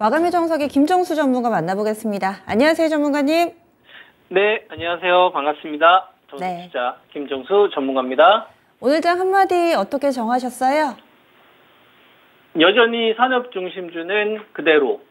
와가미 정석의 김정수 전문가 만나보겠습니다. 안녕하세요, 전문가님. 네, 안녕하세요. 반갑습니다. 정수투자 김정수 전문가입니다. 오늘 장 한마디 어떻게 정하셨어요? 여전히 산업 중심주는 그대로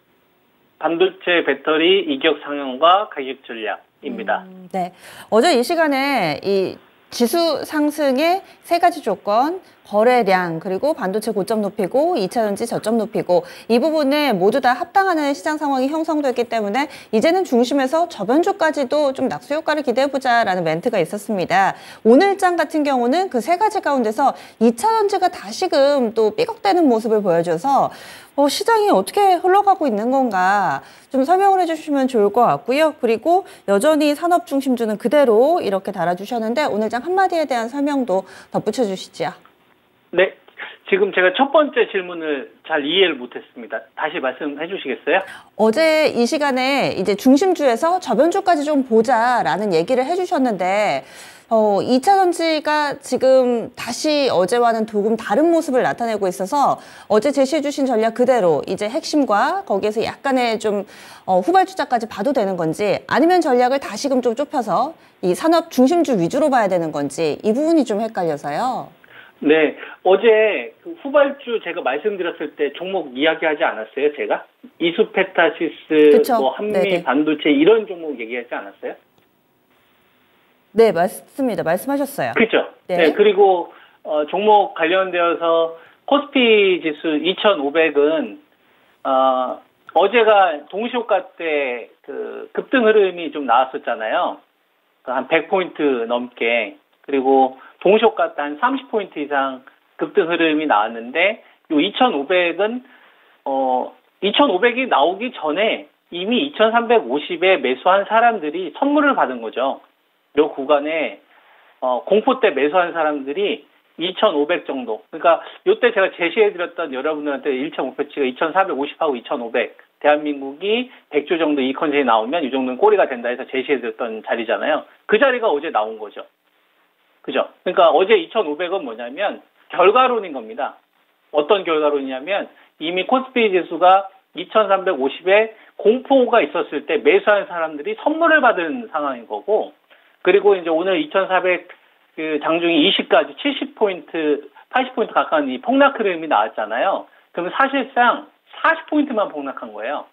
반도체 배터리 이격 상향과 가격 전략입니다. 네. 어제 이 시간에 이 지수 상승의 세 가지 조건, 거래량, 그리고 반도체 고점 높이고 2차전지 저점 높이고 이 부분에 모두 다 합당하는 시장 상황이 형성됐기 때문에 이제는 중심에서 저변주까지도 좀 낙수 효과를 기대해보자라는 멘트가 있었습니다. 오늘 장 같은 경우는 그 세 가지 가운데서 2차전지가 다시금 또 삐걱대는 모습을 보여줘서 시장이 어떻게 흘러가고 있는 건가 좀 설명을 해주시면 좋을 것 같고요. 그리고 여전히 산업 중심주는 그대로 이렇게 달아주셨는데 오늘 장 한마디에 대한 설명도 덧붙여 주시죠. 네, 지금 제가 첫 번째 질문을 잘 이해를 못했습니다. 다시 말씀해 주시겠어요? 어제 이 시간에 이제 중심주에서 저변주까지 좀 보자라는 얘기를 해주셨는데 2차전지가 지금 다시 어제와는 조금 다른 모습을 나타내고 있어서 어제 제시해 주신 전략 그대로 이제 핵심과 거기에서 약간의 좀 후발주자까지 봐도 되는 건지 아니면 전략을 다시금 좀 좁혀서 이 산업 중심주 위주로 봐야 되는 건지 이 부분이 좀 헷갈려서요. 네, 어제 그 후발주 제가 말씀드렸을 때 종목 이야기하지 않았어요, 제가? 이수페타시스, 그쵸? 뭐 한미 네네. 반도체 이런 종목 얘기하지 않았어요? 네, 맞습니다. 말씀하셨어요. 그렇죠. 네. 네, 그리고 종목 관련되어서 코스피 지수 2,500은 어제가 동시효과 때 그 급등 흐름이 좀 나왔었잖아요. 한 100포인트 넘게. 그리고 동시효과 때 한 30포인트 이상 급등 흐름이 나왔는데 요 2,500은 2,500이 나오기 전에 이미 2,350에 매수한 사람들이 선물을 받은 거죠. 요 구간에 공포 때 매수한 사람들이 2,500 정도. 그러니까 요때 제가 제시해드렸던 여러분들한테 1차 목표치가 2,450하고 2,500. 대한민국이 100조 정도 이 컨셉이 나오면 이 정도는 꼬리가 된다 해서 제시해드렸던 자리잖아요. 그 자리가 어제 나온 거죠. 그죠? 그러니까 어제 2,500은 뭐냐면 결과론인 겁니다. 어떤 결과론이냐면 이미 코스피 지수가 2,350에 공포가 있었을 때 매수한 사람들이 선물을 받은 상황인 거고, 그리고 이제 오늘 2,400 그 장중이 20까지 70포인트, 80포인트 가까운 이 폭락 흐름이 나왔잖아요. 그러면 사실상 40포인트만 폭락한 거예요.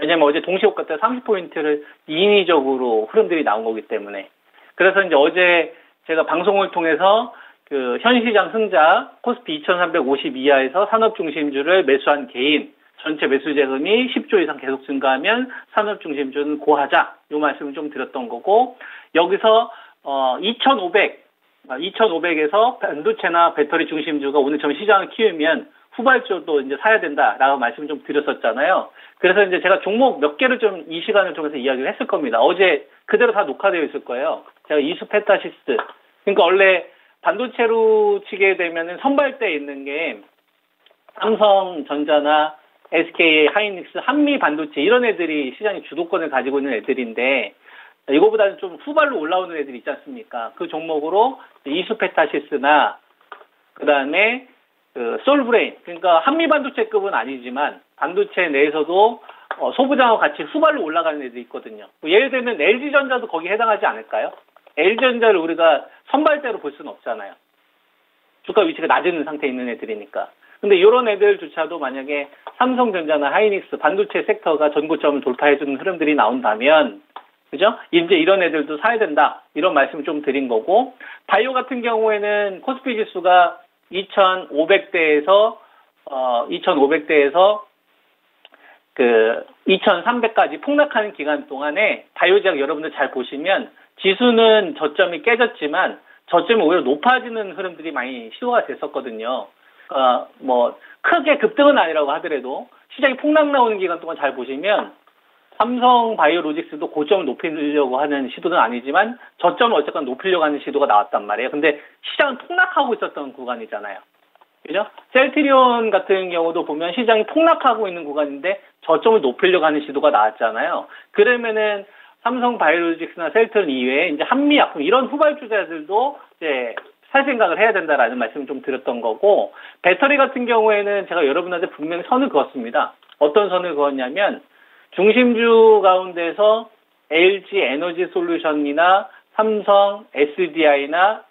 왜냐면 어제 동시효과 때 30포인트를 인위적으로 흐름들이 나온 거기 때문에. 그래서 이제 어제 제가 방송을 통해서 그 현시장 승자 코스피 2,350 이하에서 산업 중심주를 매수한 개인 전체 매수 자금이 10조 이상 계속 증가하면 산업 중심주는 고하자. 요 말씀을 좀 드렸던 거고, 여기서 2,500에서 반도체나 배터리 중심주가 오늘 점 시장을 키우면 후발주도 이제 사야 된다라고 말씀을 좀 드렸었잖아요. 그래서 이제 제가 종목 몇 개를 좀 이 시간을 통해서 이야기를 했을 겁니다. 어제 그대로 다 녹화되어 있을 거예요. 제가 이수페타시스. 그러니까 원래 반도체로 치게 되면은 선발대에 있는 게 삼성전자나 SK 하이닉스, 한미 반도체 이런 애들이 시장의 주도권을 가지고 있는 애들인데 이거보다는 좀 후발로 올라오는 애들이 있지 않습니까? 그 종목으로 이수페타시스나 그다음에 그 솔브레인, 그러니까 한미 반도체급은 아니지만 반도체 내에서도 소부장하고 같이 후발로 올라가는 애들이 있거든요. 예를 들면 LG전자도 거기에 해당하지 않을까요? LG전자를 우리가 선발대로 볼 수는 없잖아요. 주가 위치가 낮은 상태에 있는 애들이니까. 근데 이런 애들조차도 만약에 삼성전자나 하이닉스 반도체 섹터가 전고점을 돌파해주는 흐름들이 나온다면, 그죠? 이제 이런 애들도 사야 된다. 이런 말씀을 좀 드린 거고, 바이오 같은 경우에는 코스피 지수가 2,500대에서 그 2,300까지 폭락하는 기간 동안에 바이오제약 여러분들 잘 보시면 지수는 저점이 깨졌지만 저점이 오히려 높아지는 흐름들이 많이 시도가 됐었거든요. 뭐 크게 급등은 아니라고 하더라도 시장이 폭락 나오는 기간 동안 잘 보시면 삼성 바이오로직스도 고점을 높이려고 하는 시도는 아니지만 저점을 어쨌건 높이려고 하는 시도가 나왔단 말이에요. 근데 시장은 폭락하고 있었던 구간이잖아요. 그죠? 셀트리온 같은 경우도 보면 시장이 폭락하고 있는 구간인데 저점을 높이려고 하는 시도가 나왔잖아요. 그러면은 삼성 바이오로직스나 셀트리온 이외에 이제 한미약품 이런 후발주자들도 이제 살 생각을 해야 된다라는 말씀을 좀 드렸던 거고, 배터리 같은 경우에는 제가 여러분한테 분명히 선을 그었습니다. 어떤 선을 그었냐면 중심주 가운데서 LG 에너지 솔루션이나 삼성 SDI가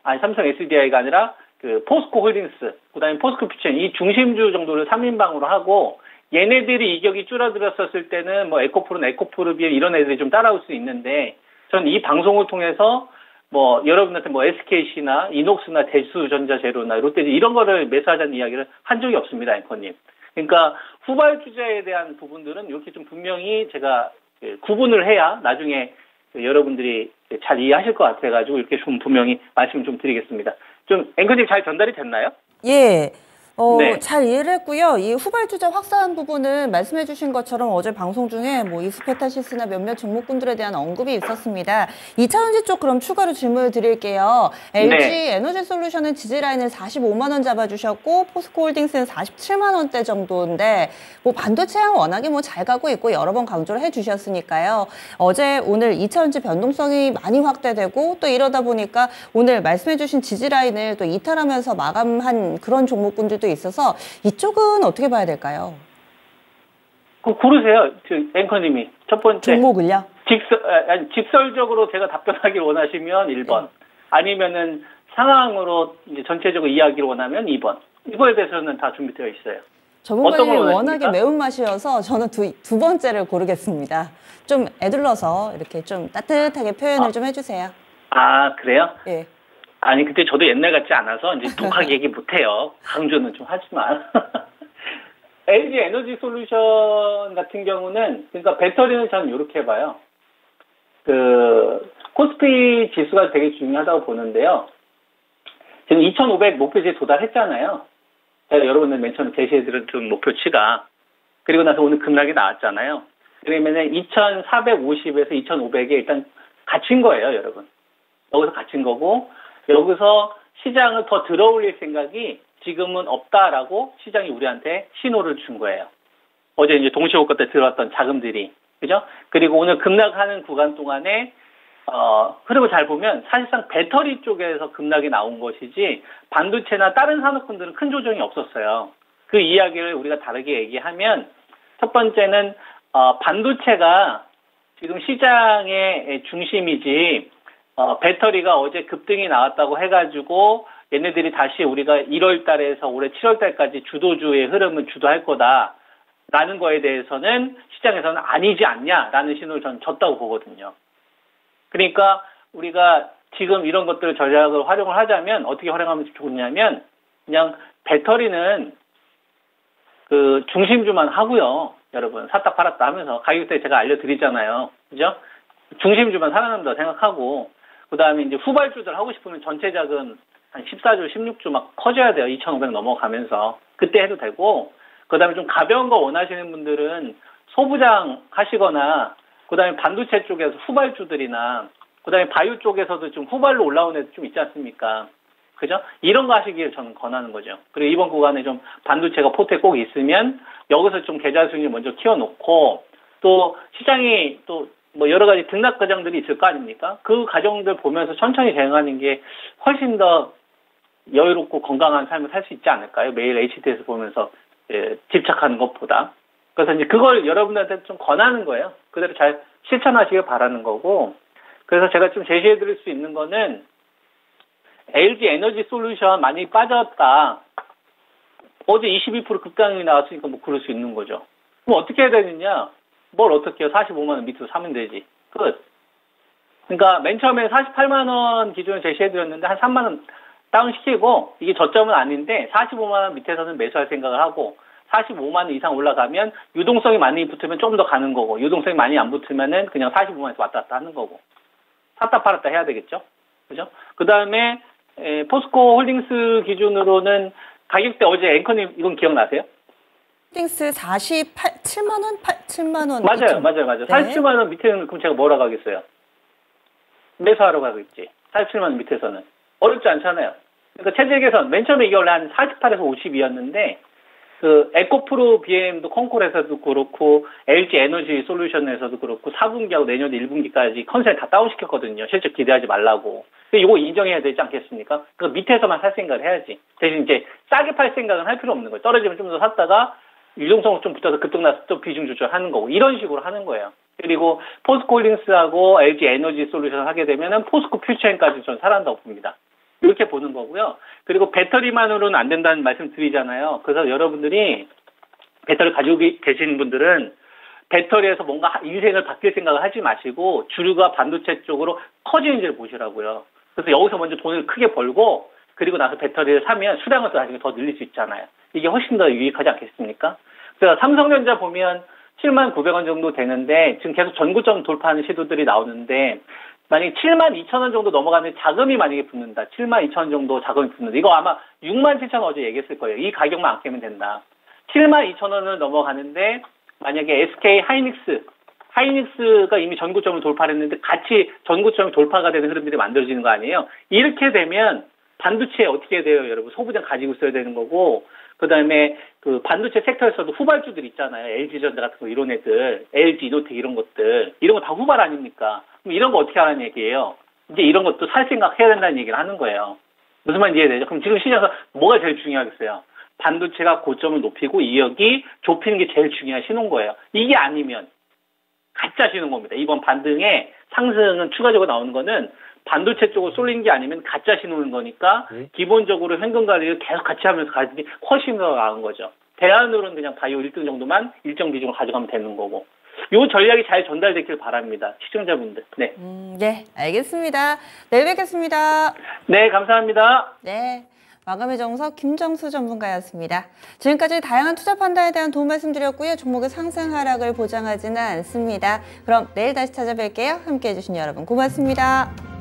아니라 그 포스코 홀딩스, 그다음에 포스코 퓨처 이 중심주 정도를 3인방으로 하고 얘네들이 이격이 줄어들었었을 때는 뭐 에코프로나 에코프로비에 이런 애들이 좀 따라올 수 있는데 전 이 방송을 통해서 뭐 여러분한테 뭐 SKC나 이녹스나 대수전자재료나 롯데지 이런 거를 매수하자는 이야기를 한 적이 없습니다, 앵커님. 그러니까 후발주자에 대한 부분들은 이렇게 좀 분명히 제가 구분을 해야 나중에 여러분들이 잘 이해하실 것 같아가지고 이렇게 좀 분명히 말씀을 좀 드리겠습니다. 좀 앵커님 잘 전달이 됐나요? 예. 네. 잘 이해를 했고요. 이 후발주자 확산 부분은 말씀해 주신 것처럼 어제 방송 중에 뭐 이스페타시스나 몇몇 종목군들에 대한 언급이 있었습니다. 2차전지 쪽 그럼 추가로 질문을 드릴게요. LG 네. 에너지 솔루션은 지지라인을 45만 원 잡아주셨고 포스코 홀딩스는 47만 원대 정도인데 뭐 반도체랑 워낙에 뭐 잘 가고 있고 여러 번 강조를 해주셨으니까요. 어제 오늘 2차전지 변동성이 많이 확대되고 또 이러다 보니까 오늘 말씀해 주신 지지라인을 또 이탈하면서 마감한 그런 종목군들도 있어서 이쪽은 어떻게 봐야 될까요? 고르세요, 앵커님이. 첫 번째. 종목을요? 직설적으로 제가 답변하기를 원하시면 1번. 아니면은 상황으로 이제 전체적으로 이야기를 원하면 2번. 이거에 대해서는 다 준비되어 있어요. 전문가님이 워낙에 매운맛이어서 저는 두 번째를 고르겠습니다. 좀 애둘러서 이렇게 좀 따뜻하게 표현을 좀 해주세요. 아, 그래요? 예. 아니, 근데 저도 옛날 같지 않아서 이제 독하게 얘기 못해요. 강조는 좀 하지만. LG 에너지 솔루션 같은 경우는, 그러니까 배터리는 저는 이렇게 봐요. 코스피 지수가 되게 중요하다고 보는데요. 지금 2,500 목표치에 도달했잖아요. 제가 여러분들 맨 처음에 제시해드렸던 목표치가. 그리고 나서 오늘 급락이 나왔잖아요. 그러면은 2,450에서 2,500에 일단 갇힌 거예요, 여러분. 여기서 갇힌 거고, 여기서 시장을 더 들어올릴 생각이 지금은 없다라고 시장이 우리한테 신호를 준 거예요. 어제 이제 동시호가 때 들어왔던 자금들이. 그죠? 그리고 오늘 급락하는 구간 동안에, 흐름을 잘 보면 사실상 배터리 쪽에서 급락이 나온 것이지 반도체나 다른 산업군들은 큰 조정이 없었어요. 그 이야기를 우리가 다르게 얘기하면 첫 번째는, 반도체가 지금 시장의 중심이지, 배터리가 어제 급등이 나왔다고 해가지고 얘네들이 다시 우리가 1월 달에서 올해 7월 달까지 주도주의 흐름을 주도할 거다라는 거에 대해서는 시장에서는 아니지 않냐라는 신호를 저는 줬다고 보거든요. 그러니까 우리가 지금 이런 것들을 전략을 활용을 하자면 어떻게 활용하면 좋냐면 그냥 배터리는 그 중심주만 하고요. 여러분 샀다 팔았다 하면서 가격대 제가 알려드리잖아요. 그죠? 중심주만 살아남는다고 생각하고 그 다음에 이제 후발주들 하고 싶으면 전체 자금 한 14주, 16주 막 커져야 돼요. 2,500 넘어가면서. 그때 해도 되고, 그 다음에 좀 가벼운 거 원하시는 분들은 소부장 하시거나, 그 다음에 반도체 쪽에서 후발주들이나, 그 다음에 바이오 쪽에서도 좀 후발로 올라오는 애들 좀 있지 않습니까? 그죠? 이런 거 하시길 저는 권하는 거죠. 그리고 이번 구간에 좀 반도체가 포트에 꼭 있으면 여기서 좀 계좌 수익을 먼저 키워놓고, 또 시장이 또 뭐 여러 가지 등락 과정들이 있을 거 아닙니까? 그 과정들 보면서 천천히 대응하는 게 훨씬 더 여유롭고 건강한 삶을 살 수 있지 않을까요? 매일 HTS 보면서 집착하는 것보다. 그래서 이제 그걸 여러분들한테 좀 권하는 거예요. 그대로 잘 실천하시길 바라는 거고. 그래서 제가 좀 제시해 드릴 수 있는 거는 LG 에너지 솔루션 많이 빠졌다. 어제 22% 급등이 나왔으니까 뭐 그럴 수 있는 거죠. 그럼 어떻게 해야 되느냐? 뭘 어떻게 해요? 45만 원 밑으로 사면 되지. 끝. 그러니까 맨 처음에 48만 원 기준을 제시해드렸는데 한 3만 원 다운시키고 이게 저점은 아닌데 45만 원 밑에서는 매수할 생각을 하고 45만 원 이상 올라가면 유동성이 많이 붙으면 좀 더 가는 거고 유동성이 많이 안 붙으면은 그냥 45만 원에서 왔다 갔다 하는 거고 샀다 팔았다 해야 되겠죠. 그죠? 그 다음에 포스코 홀딩스 기준으로는 가격대 어제 앵커님 이건 기억나세요? 홀딩스 47만 원? 7만 원? 맞아요. 네. 47만 원 밑에는 그럼 제가 뭐라고 하겠어요? 매수하러 가겠지. 47만 원 밑에서는. 어렵지 않잖아요. 그러니까 체제 개선. 맨 처음에 이게 원래 한 48에서 52였는데, 그, 에코프로 BM도 콩콜에서도 그렇고, LG 에너지 솔루션에서도 그렇고, 4분기하고 내년 1분기까지 컨셉 다 다운시켰거든요. 실적 기대하지 말라고. 근데 이거 인정해야 되지 않겠습니까? 그 밑에서만 살 생각을 해야지. 대신 이제 싸게 팔 생각은 할 필요 없는 거예요. 떨어지면 좀 더 샀다가, 유동성은 좀 붙어서 급등 나서 또 비중 조절하는 거고 이런 식으로 하는 거예요. 그리고 포스코홀딩스하고 LG 에너지 솔루션을 하게 되면은 포스코 퓨처엔까지 전 살아난다고 봅니다. 이렇게 보는 거고요. 그리고 배터리만으로는 안 된다는 말씀 드리잖아요. 그래서 여러분들이 배터리 가지고 계시는 분들은 배터리에서 뭔가 인생을 바뀔 생각을 하지 마시고 주류가 반도체 쪽으로 커지는지를 보시라고요. 그래서 여기서 먼저 돈을 크게 벌고 그리고 나서 배터리를 사면 수량을 또 나중에 더 늘릴 수 있잖아요. 이게 훨씬 더 유익하지 않겠습니까? 그래서 삼성전자 보면 79,000원 정도 되는데 지금 계속 전고점 돌파하는 시도들이 나오는데 만약에 72,000원 정도 넘어가는 자금이 만약에 붙는다. 72,000원 정도 자금이 붙는다. 이거 아마 67,000원 어제 얘기했을 거예요. 이 가격만 안 깨면 된다. 72,000원을 넘어가는데 만약에 SK 하이닉스가 이미 전고점을 돌파했는데 같이 전고점이 돌파가 되는 흐름들이 만들어지는 거 아니에요. 이렇게 되면 반도체 어떻게 돼요, 여러분? 소부장 가지고 있어야 되는 거고 그 다음에 그 반도체 섹터에서도 후발주들 있잖아요. LG전자 같은 거 이런 애들, LG 이노텍 이런 것들 이런 거 다 후발 아닙니까? 그럼 이런 거 어떻게 하라는 얘기예요? 이제 이런 것도 살 생각 해야 된다는 얘기를 하는 거예요. 무슨 말인지 이해되죠? 그럼 지금 시장에서 뭐가 제일 중요하겠어요? 반도체가 고점을 높이고 이역이 좁히는 게 제일 중요한 신호인 거예요. 이게 아니면 가짜 신호인 겁니다. 이번 반등에 상승은 추가적으로 나오는 거는 반도체 쪽으로 쏠린 게 아니면 가짜 신호인 거니까 기본적으로 현금 관리를 계속 같이 하면서 가지는 게 훨씬 더 나은 거죠. 대안으로는 그냥 바이오 1등 정도만 일정 비중을 가져가면 되는 거고. 요 전략이 잘 전달되길 바랍니다. 시청자분들. 네. 네, 알겠습니다. 내일 뵙겠습니다. 네, 감사합니다. 네. 마감의 정석 김정수 전문가였습니다. 지금까지 다양한 투자 판단에 대한 도움 말씀드렸고요. 종목의 상승 하락을 보장하지는 않습니다. 그럼 내일 다시 찾아뵐게요. 함께해 주신 여러분 고맙습니다.